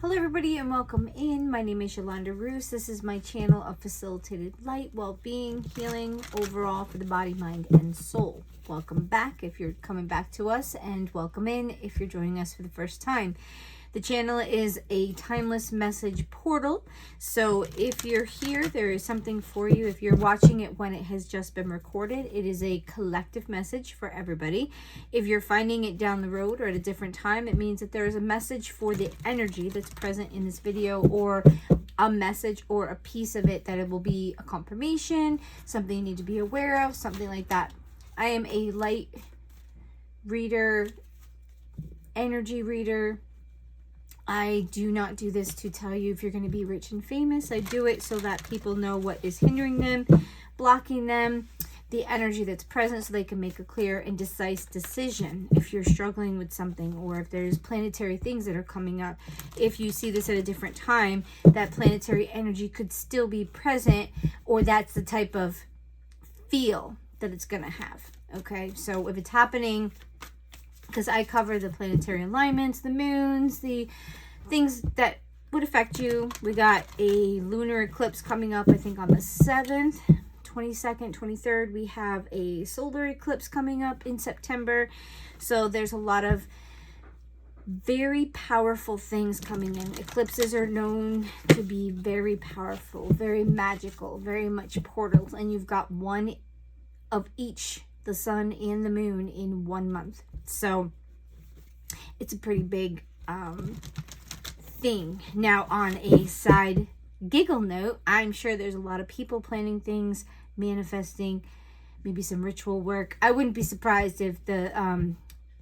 Hello everybody and welcome in. My name is Yolanda Roos. This is my channel of facilitated light, well-being, healing overall for the body, mind, and soul. Welcome back if you're coming back to us, and welcome in if you're joining us for the first time. The channel is a timeless message portal, so if you're here, there is something for you. If you're watching it when it has just been recorded, it is a collective message for everybody. If you're finding it down the road or at a different time, it means that there is a message for the energy that's present in this video, or a message or a piece of it that it will be a confirmation, something you need to be aware of, something like that. I am a light reader, energy reader. I do not do this to tell you if you're going to be rich and famous. I do it so that people know what is hindering them, blocking them, the energy that's present, so they can make a clear and decisive decision if you're struggling with something, or if there's planetary things that are coming up. If you see this at a different time, that planetary energy could still be present, or that's the type of feel that it's going to have. Okay, so if it's happening, because I cover the planetary alignments, the moons, the things that would affect you. We got a lunar eclipse coming up, I think on the 7th, 22nd, 23rd. We have a solar eclipse coming up in September. So there's a lot of very powerful things coming in. Eclipses are known to be very powerful, very magical, very much portals. And you've got one of each, the sun and the moon, in 1 month. So it's a pretty big thing. Now, on a side giggle note, I'm sure there's a lot of people planning things, manifesting, maybe some ritual work. I wouldn't be surprised if the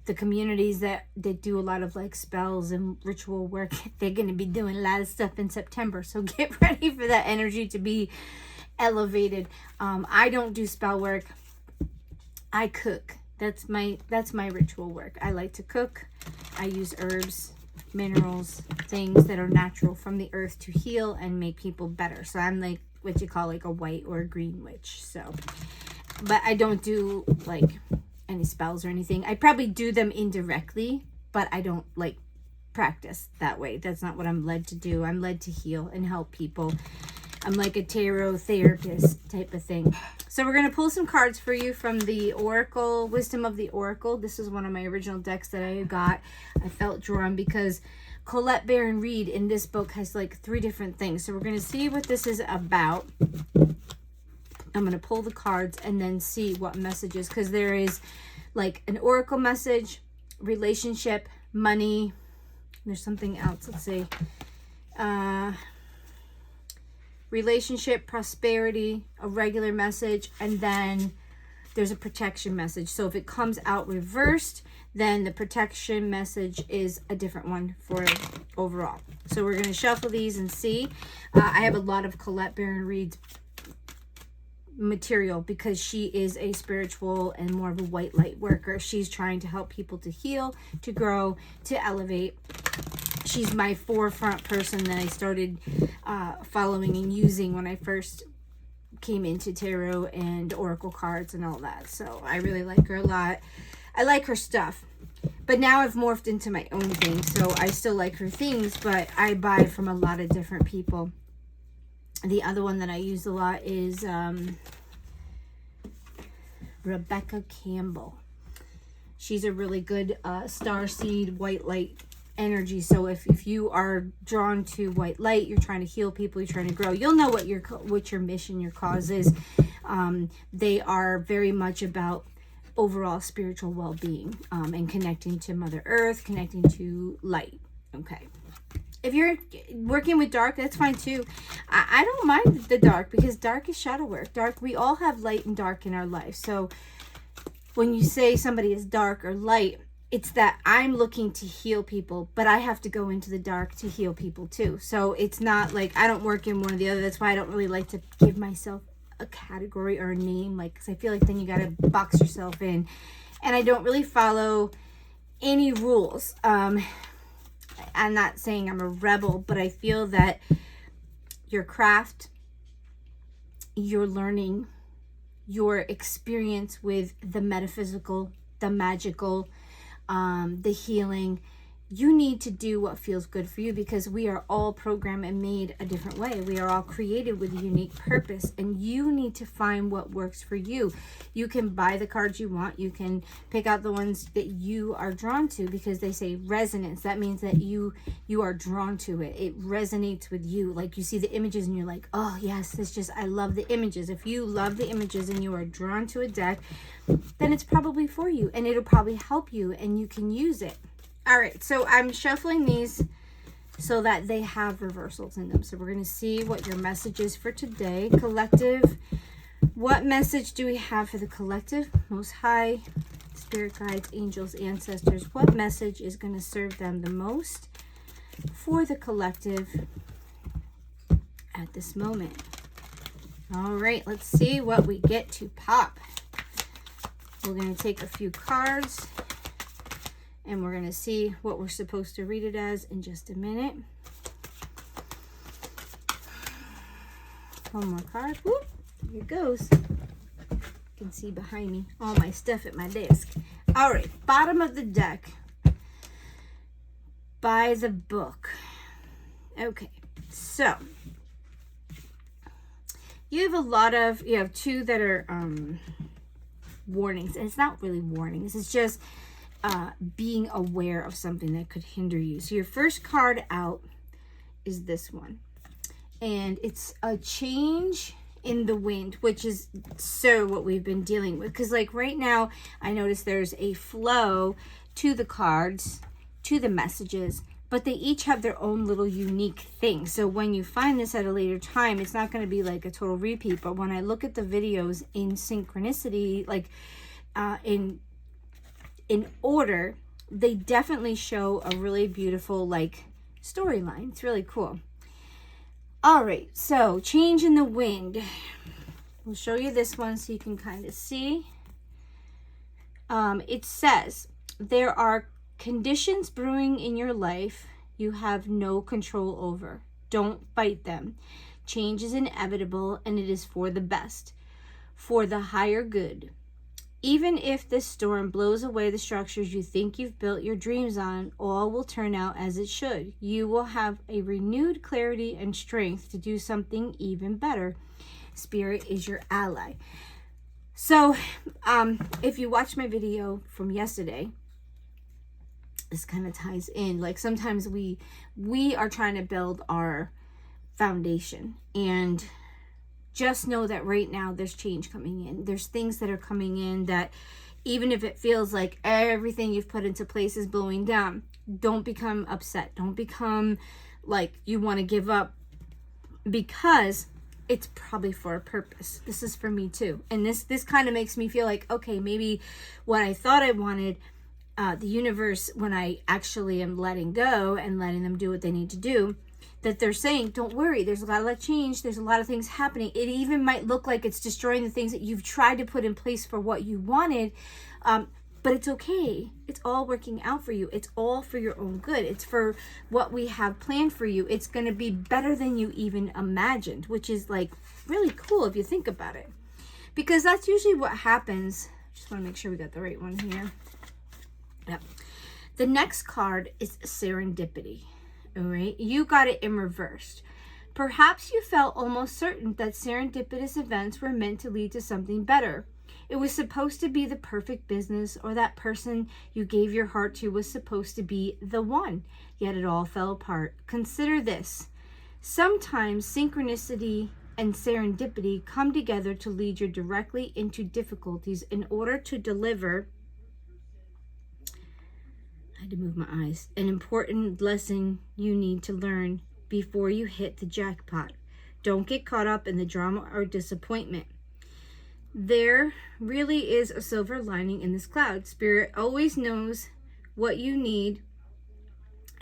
communities that do a lot of like spells and ritual work, they're going to be doing a lot of stuff in September. So get ready for that energy to be elevated. I don't do spell work. I cook. That's my ritual work. I like to cook. I use herbs, minerals, things that are natural from the earth to heal and make people better. So I'm like what you call like a white or a green witch. So, but I don't do like any spells or anything. I probably do them indirectly, but I don't like practice that way. That's not what I'm led to do. I'm led to heal and help people. I'm like a tarot therapist type of thing. So we're going to pull some cards for you from the Oracle, Wisdom of the Oracle. This is one of my original decks that I got. I felt drawn because Colette Baron Reid in this book has like 3 different things. So we're going to see what this is about. I'm going to pull the cards and then see what messages, because there is like an Oracle message, relationship, money. There's something else. Let's see. Relationship, prosperity, a regular message, and then there's a protection message. So if it comes out reversed, then the protection message is a different one for overall. So we're going to shuffle these and see. I have a lot of Colette Baron Reid's material because she is a spiritual and more of a white light worker. She's trying to help people to heal, to grow, to elevate. She's my forefront person that I started following and using when I first came into tarot and oracle cards and all that. So I really like her a lot. I like her stuff. But now I've morphed into my own thing. So I still like her things, but I buy from a lot of different people. The other one that I use a lot is Rebecca Campbell. She's a really good starseed white light energy. So if you are drawn to white light, you're trying to heal people, you're trying to grow, you'll know what your mission, your cause is. They are very much about overall spiritual well-being, and connecting to Mother Earth, connecting to light. Okay. If you're working with dark, that's fine too. I don't mind the dark, because dark is shadow work. Dark, we all have light and dark in our life. So when you say somebody is dark or light, it's that I'm looking to heal people, but I have to go into the dark to heal people too. So it's not like I don't work in one or the other. That's why I don't really like to give myself a category or a name, like, because I feel like then you got to box yourself in. And I don't really follow any rules. I'm not saying I'm a rebel, but I feel that your craft, your learning, your experience with the metaphysical, the magical, the healing, you need to do what feels good for you, because we are all programmed and made a different way. We are all created with a unique purpose, and you need to find what works for you. You can buy the cards you want. You can pick out the ones that you are drawn to, because they say resonance. That means that you are drawn to it. It resonates with you. Like you see the images and you're like, oh yes, I love the images. If you love the images and you are drawn to a deck, then it's probably for you, and it'll probably help you, and you can use it. All right, so I'm shuffling these so that they have reversals in them. So we're going to see what your message is for today. Collective, what message do we have for the collective? Most High, Spirit Guides, Angels, Ancestors. What message is going to serve them the most for the collective at this moment? All right, let's see what we get to pop. We're going to take a few cards, and we're going to see what we're supposed to read it as in just a minute. One more card. Whoop, here it goes. You can see behind me all my stuff at my desk. All right, bottom of the deck. By the book. Okay, so you have two that are warnings, and it's not really warnings. It's just being aware of something that could hinder you. So your first card out is this one, and it's a change in the wind, which is so what we've been dealing with, because like right now I notice there's a flow to the cards, to the messages, but they each have their own little unique thing. So when you find this at a later time, it's not going to be like a total repeat. But when I look at the videos in synchronicity, like in order, they definitely show a really beautiful like storyline. It's really cool. All right, so change in the wind. We'll show you this one so you can kind of see. It says there are conditions brewing in your life you have no control over. Don't fight them. Change is inevitable, and it is for the best, for the higher good. Even if this storm blows away the structures you think you've built your dreams on, all will turn out as it should. You will have a renewed clarity and strength to do something even better. Spirit is your ally. So, if you watched my video from yesterday, this kind of ties in. Like sometimes we are trying to build our foundation, and just know that right now there's change coming in. There's things that are coming in that even if it feels like everything you've put into place is blowing down, don't become upset. Don't become like you want to give up, because it's probably for a purpose. This is for me too. And this kind of makes me feel like, okay, maybe what I thought I wanted, the universe, when I actually am letting go and letting them do what they need to do, that they're saying, don't worry, there's a lot of change, there's a lot of things happening. It even might look like it's destroying the things that you've tried to put in place for what you wanted, but it's okay. It's all working out for you. It's all for your own good. It's for what we have planned for you. It's going to be better than you even imagined, which is like really cool if you think about it, because that's usually what happens. Just want to make sure we got the right one here. Yep. The next card is serendipity. All right, you got it in reverse. Perhaps you felt almost certain that serendipitous events were meant to lead to something better. It was supposed to be the perfect business, or that person you gave your heart to was supposed to be the one, yet it all fell apart. Consider this. Sometimes synchronicity and serendipity come together to lead you directly into difficulties in order to deliver, I had to move my eyes, an important lesson you need to learn before you hit the jackpot. Don't get caught up in the drama or disappointment. There really is a silver lining in this cloud. Spirit always knows what you need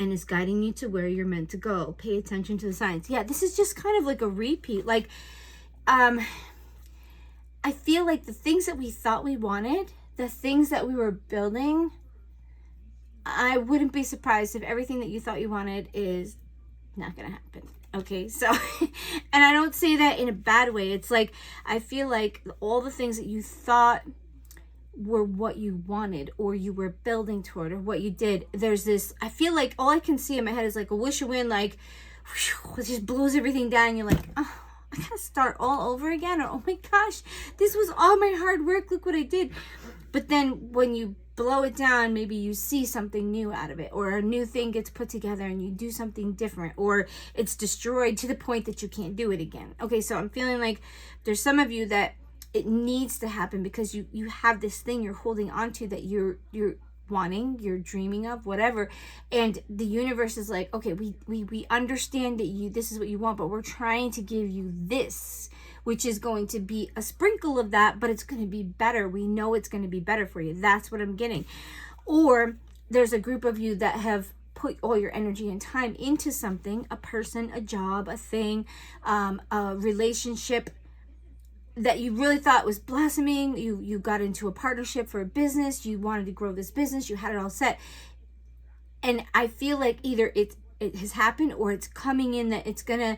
and is guiding you to where you're meant to go. Pay attention to the signs. Yeah, this is just kind of like a repeat. Like, I feel like the things that we thought we wanted, the things that we were building, I wouldn't be surprised if everything that you thought you wanted is not going to happen. Okay, so, and I don't say that in a bad way. It's like, I feel like all the things that you thought were what you wanted or you were building toward or what you did. There's this, I feel like all I can see in my head is like a wish of wind, like whew, it just blows everything down. You're like, oh, I gotta start all over again, or oh my gosh, this was all my hard work, look what I did. But then when you blow it down, maybe you see something new out of it, or a new thing gets put together and you do something different, or it's destroyed to the point that you can't do it again. Okay, so I'm feeling like there's some of you that it needs to happen because you have this thing you're holding on to that you're wanting, you're dreaming of, whatever, and the universe is like, okay, we understand that this is what you want, but we're trying to give you this, which is going to be a sprinkle of that, but it's going to be better. We know it's going to be better for you. That's what I'm getting. Or there's a group of you that have put all your energy and time into something, a person, a job, a thing, a relationship that you really thought was blossoming. You got into a partnership for a business. You wanted to grow this business. You had it all set. And I feel like either it has happened or it's coming in that it's going to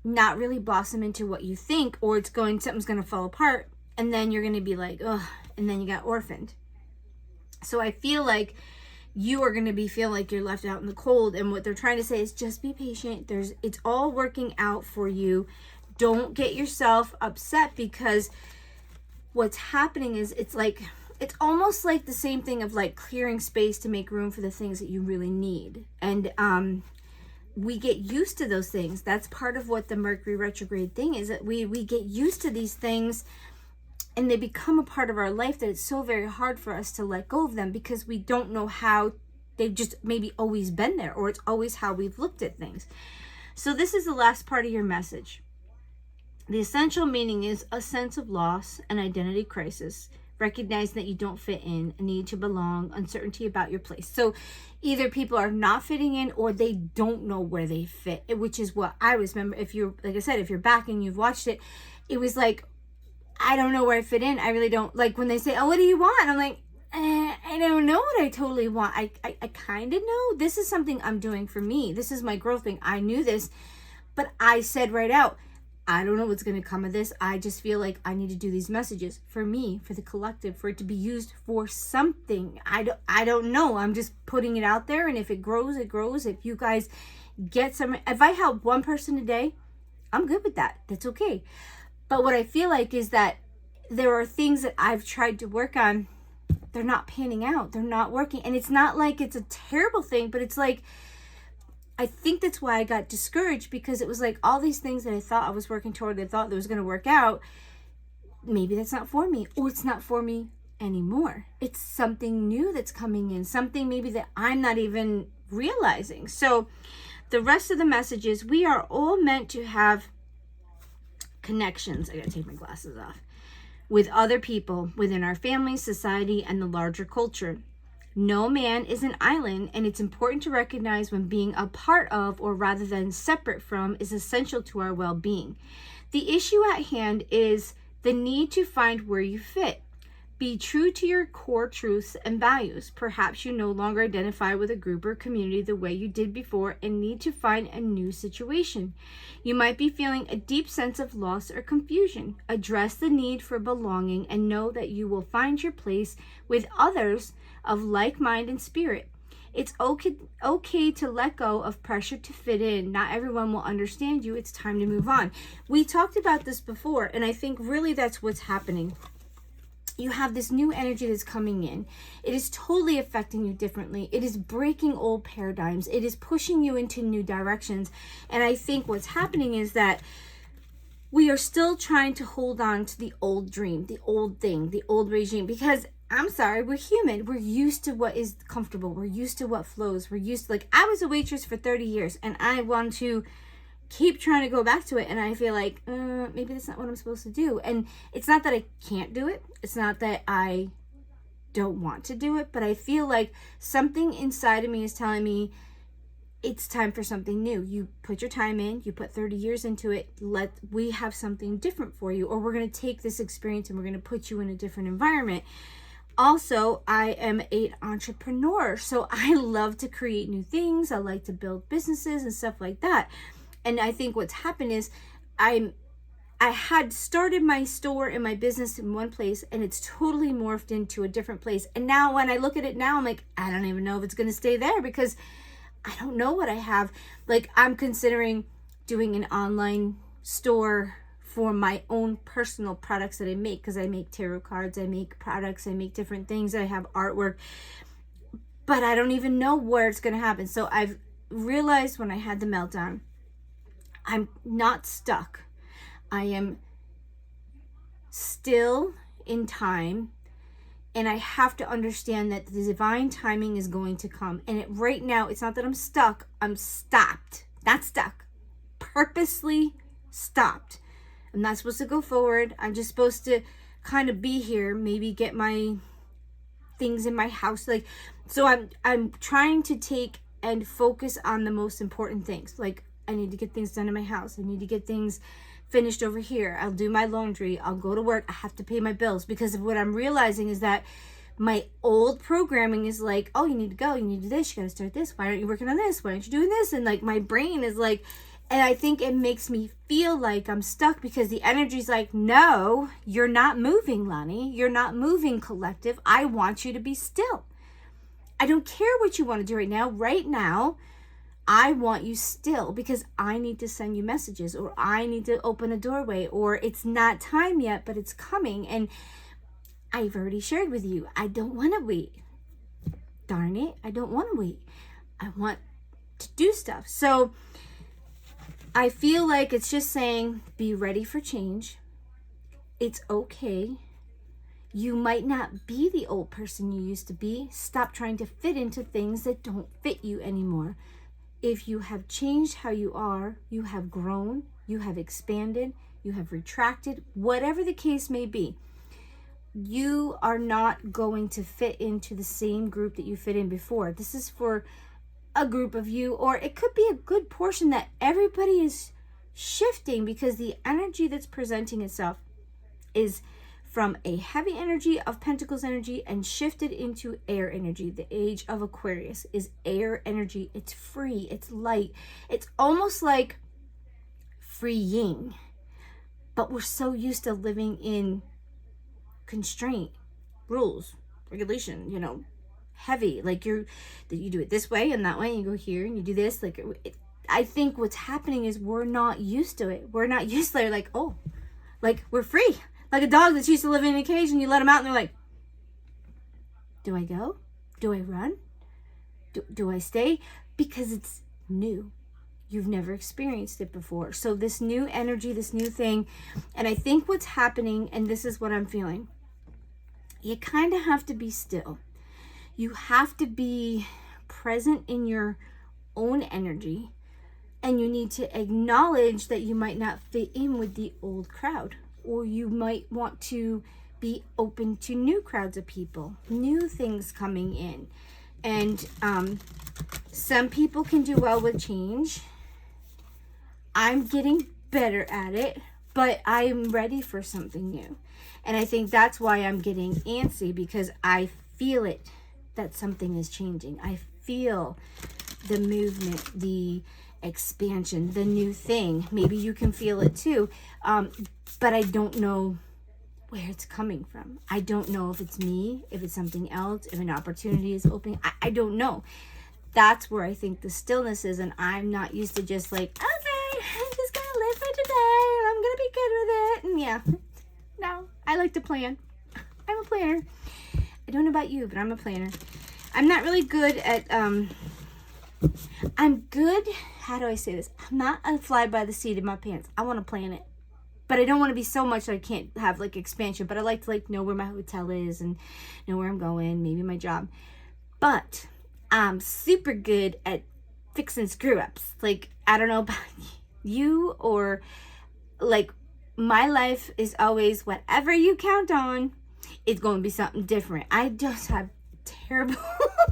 not really blossom into what you think, or something's going to fall apart. And then you're going to be like, ugh, and then you got orphaned. So I feel like you are going to be feeling like you're left out in the cold. And what they're trying to say is just be patient. It's all working out for you. Don't get yourself upset, because what's happening is it's almost like the same thing of like clearing space to make room for the things that you really need. And we get used to those things. That's part of what the Mercury retrograde thing is, that we get used to these things and they become a part of our life that it's so very hard for us to let go of them, because we don't know how they've just maybe always been there, or it's always how we've looked at things. So this is the last part of your message. The essential meaning is a sense of loss, an identity crisis, recognizing that you don't fit in, a need to belong, uncertainty about your place. So either people are not fitting in or they don't know where they fit, which is what I was. Remember, if you're, like I said, if you're back and you've watched it, it was like, I don't know where I fit in. I really don't. Like when they say, oh, what do you want? I'm like, I don't know what I totally want. I kind of know. This is something I'm doing for me. This is my growth thing. I knew this, but I said right out, I don't know what's going to come of this. I just feel like I need to do these messages for me, for the collective, for it to be used for something. I don't know. I'm just putting it out there. And if it grows, it grows. If you guys get if I help one person a day, I'm good with that. That's okay. But what I feel like is that there are things that I've tried to work on. They're not panning out. They're not working. And it's not like it's a terrible thing, but it's like, I think that's why I got discouraged, because it was like all these things that I thought I was working toward, I thought that was going to work out. Maybe that's not for me, or it's not for me anymore. It's something new that's coming in, something maybe that I'm not even realizing. So the rest of the message is we are all meant to have connections. I got to take my glasses off. With other people within our family, society, and the larger culture. No man is an island, and it's important to recognize when being a part of, or rather than separate from, is essential to our well-being. The issue at hand is the need to find where you fit. Be true to your core truths and values. Perhaps you no longer identify with a group or community the way you did before and need to find a new situation. You might be feeling a deep sense of loss or confusion. Address the need for belonging and know that you will find your place with others of like mind and spirit. It's okay to let go of pressure to fit in. Not everyone will understand you. It's time to move on. We talked about this before, and I think really that's what's happening. You have this new energy that's coming in. It is totally affecting you differently. It is breaking old paradigms. It is pushing you into new directions. And I think what's happening is that we are still trying to hold on to the old dream, the old thing, the old regime, because I'm sorry, we're human. We're used to what is comfortable. We're used to what flows. We're used to, like, I was a waitress for 30 years and I want to keep trying to go back to it. And I feel like, maybe that's not what I'm supposed to do. And it's not that I can't do it. It's not that I don't want to do it, but I feel like something inside of me is telling me it's time for something new. You put your time in, you put 30 years into it. We have something different for you, or we're going to take this experience and we're going to put you in a different environment. Also, I am an entrepreneur, so I love to create new things. I like to build businesses and stuff like that. And I think what's happened is I'm I had started my store and my business in one place, and it's totally morphed into a different place. And now when I look at it now, I'm like, I don't even know if it's going to stay there, because I don't know what I have. Like, I'm considering doing an online store for my own personal products that I make, because I make tarot cards, I make products, I make different things, I have artwork, but I don't even know where it's going to happen. So I've realized when I had the meltdown, I'm not stuck. I am still in time, and I have to understand that the divine timing is going to come. And right now, it's not that I'm stuck, I'm stopped. Not stuck. Purposely stopped. I'm not supposed to go forward. I'm just supposed to kind of be here, maybe get my things in my house. Like, so I'm trying to take and focus on the most important things. Like, I need to get things done in my house. I need to get things finished over here. I'll do my laundry. I'll go to work. I have to pay my bills, because of what I'm realizing is that my old programming is like, oh, you need to go. You need to do this. You got to start this. Why aren't you working on this? Why aren't you doing this? And like, my brain is like, and I think it makes me feel like I'm stuck, because the energy's like, no, you're not moving, Lonnie. You're not moving, collective. I want you to be still. I don't care what you want to do right now. Right now, I want you still, because I need to send you messages, or I need to open a doorway, or it's not time yet, but it's coming. And I've already shared with you, I don't want to wait. Darn it, I don't want to wait. I want to do stuff. So I feel like it's just saying, be ready for change. It's okay. You might not be the old person you used to be. Stop trying to fit into things that don't fit you anymore. If you have changed how you are, you have grown, you have expanded, you have retracted, whatever the case may be, you are not going to fit into the same group that you fit in before. This is for a group of you, or it could be a good portion that everybody is shifting, because the energy that's presenting itself is from a heavy energy of Pentacles energy and shifted into air energy. The age of Aquarius is air energy. It's free, it's light, it's almost like freeing, but we're so used to living in constraint, rules, regulation, heavy, like you do it this way and that way, and you go here and you do this. Like, I think what's happening is we're not used to it. We're not used to it. Like, oh, like we're free. Like a dog that's used to living in a cage, and you let them out and they're like, do I go? Do I run? Do I stay? Because it's new. You've never experienced it before. So this new energy, this new thing, and I think what's happening, and this is what I'm feeling, you kind of have to be still. You have to be present in your own energy, and you need to acknowledge that you might not fit in with the old crowd, or you might want to be open to new crowds of people, new things coming in. And some people can do well with change. I'm getting better at it, but I'm ready for something new. And I think that's why I'm getting antsy, because I feel it, that something is changing. I feel the movement, the expansion, the new thing. Maybe you can feel it too. But I don't know where it's coming from. I don't know if it's me, if it's something else, if an opportunity is opening. I don't know. That's where I think the stillness is, and I'm not used to just like, okay, I'm just gonna live for today, and I'm gonna be good with it. And yeah, no, I like to plan. I'm a planner. I don't know about you, but I'm a planner. I'm not really good at, I'm good, how do I say this? I'm not a fly by the seat of my pants. I want to plan it. But I don't want to be so much that I can't have like expansion. But I like to know where my hotel is and know where I'm going, maybe my job. But I'm super good at fixing screw ups. Like, I don't know about you, or like my life is always whatever you count on, it's going to be something different. I just have terrible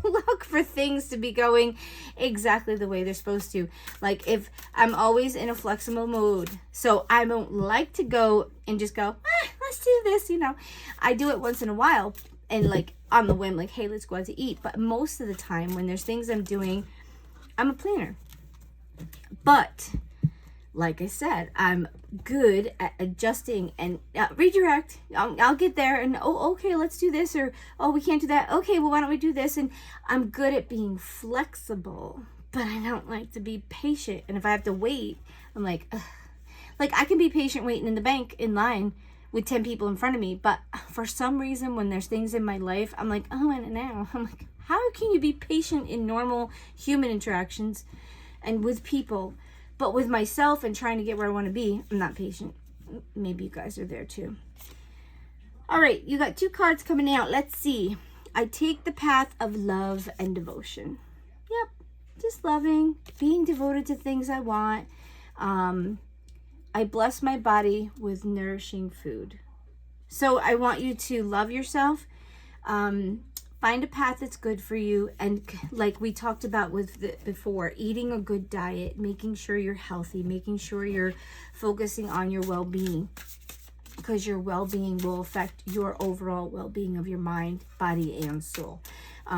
luck for things to be going exactly the way they're supposed to. Like, if I'm always in a flexible mode, so I don't like to go and just go, let's do this, I do it once in a while and like on the whim, like, hey, let's go out to eat. But most of the time when there's things I'm doing, I'm a planner. But like I said, I'm good at adjusting and redirect. I'll get there and, oh, okay, let's do this. Or, oh, we can't do that. Okay, well, why don't we do this? And I'm good at being flexible, but I don't like to be patient. And if I have to wait, I'm like, ugh. Like I can be patient waiting in the bank in line with 10 people in front of me. But for some reason, when there's things in my life, I'm like, oh, and now I'm like, how can you be patient in normal human interactions and with people? But with myself and trying to get where I want to be, I'm not patient. Maybe you guys are there too. All right, you got 2 cards coming out. Let's see. I take the path of love and devotion. Yep, just loving, being devoted to things I want. I bless my body with nourishing food. So I want you to love yourself. Find a path that's good for you, and like we talked about before, eating a good diet, making sure you're healthy, making sure you're focusing on your well-being, because your well-being will affect your overall well-being of your mind, body, and soul.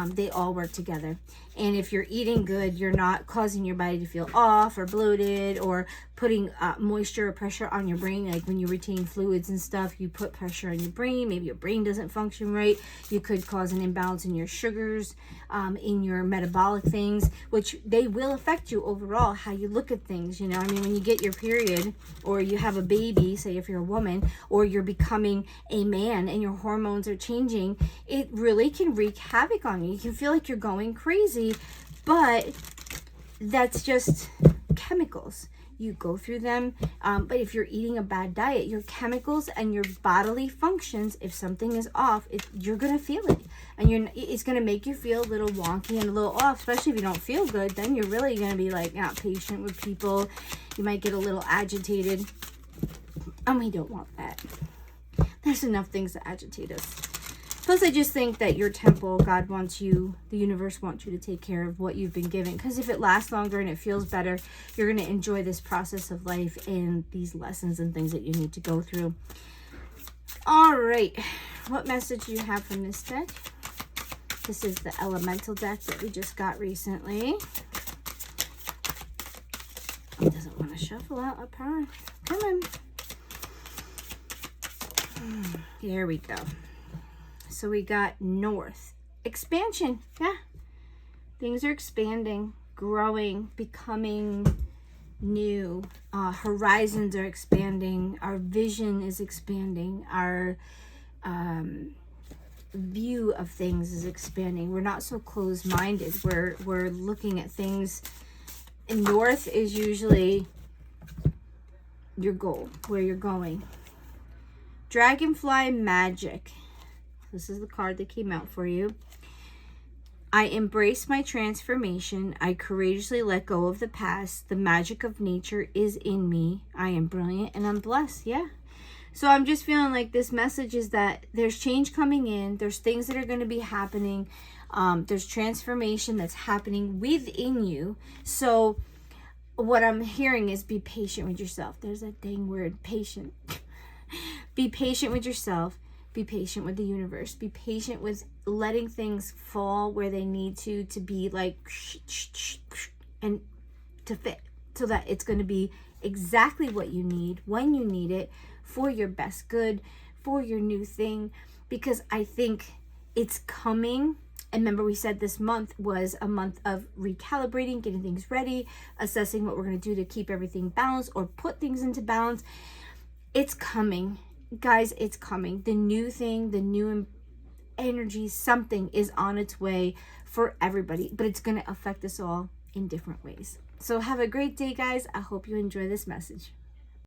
They all work together. And if you're eating good, you're not causing your body to feel off or bloated or putting moisture or pressure on your brain. Like when you retain fluids and stuff, you put pressure on your brain. Maybe your brain doesn't function right. You could cause an imbalance in your sugars, in your metabolic things, which they will affect you overall, how you look at things. You know, I mean, when you get your period or you have a baby, say if you're a woman, or you're becoming a man and your hormones are changing, it really can wreak havoc on you. You can feel like you're going crazy, but that's just chemicals. You go through them, but if you're eating a bad diet, your chemicals and your bodily functions, if something is off, you're gonna feel it, and it's gonna make you feel a little wonky and a little off. Especially if you don't feel good, then you're really gonna be like not patient with people. You might get a little agitated, and we don't want that. There's enough things that agitate us. Plus, I just think that your temple, God wants you, the universe wants you to take care of what you've been given. Because if it lasts longer and it feels better, you're going to enjoy this process of life and these lessons and things that you need to go through. All right. What message do you have from this deck? This is the elemental deck that we just got recently. It doesn't want to shuffle out a power. Come on. Here we go. So we got North. Expansion. Yeah. Things are expanding, growing, becoming new. Horizons are expanding. Our vision is expanding. Our view of things is expanding. We're not so closed-minded. We're looking at things. And North is usually your goal, where you're going. Dragonfly Magic. This is the card that came out for you. I embrace my transformation. I courageously let go of the past. The magic of nature is in me. I am brilliant and I'm blessed. Yeah. So I'm just feeling like this message is that there's change coming in. There's things that are going to be happening. There's transformation that's happening within you. So what I'm hearing is be patient with yourself. There's that dang word, patient. Be patient with yourself. Be patient with the universe. Be patient with letting things fall where they need to be like, and to fit, so that it's going to be exactly what you need, when you need it, for your best good, for your new thing. Because I think it's coming. And remember, we said this month was a month of recalibrating, getting things ready, assessing what we're going to do to keep everything balanced or put things into balance. It's coming. Guys, it's coming. The new thing, the new energy, something is on its way for everybody, but it's going to affect us all in different ways. So have a great day, guys. I hope you enjoy this message.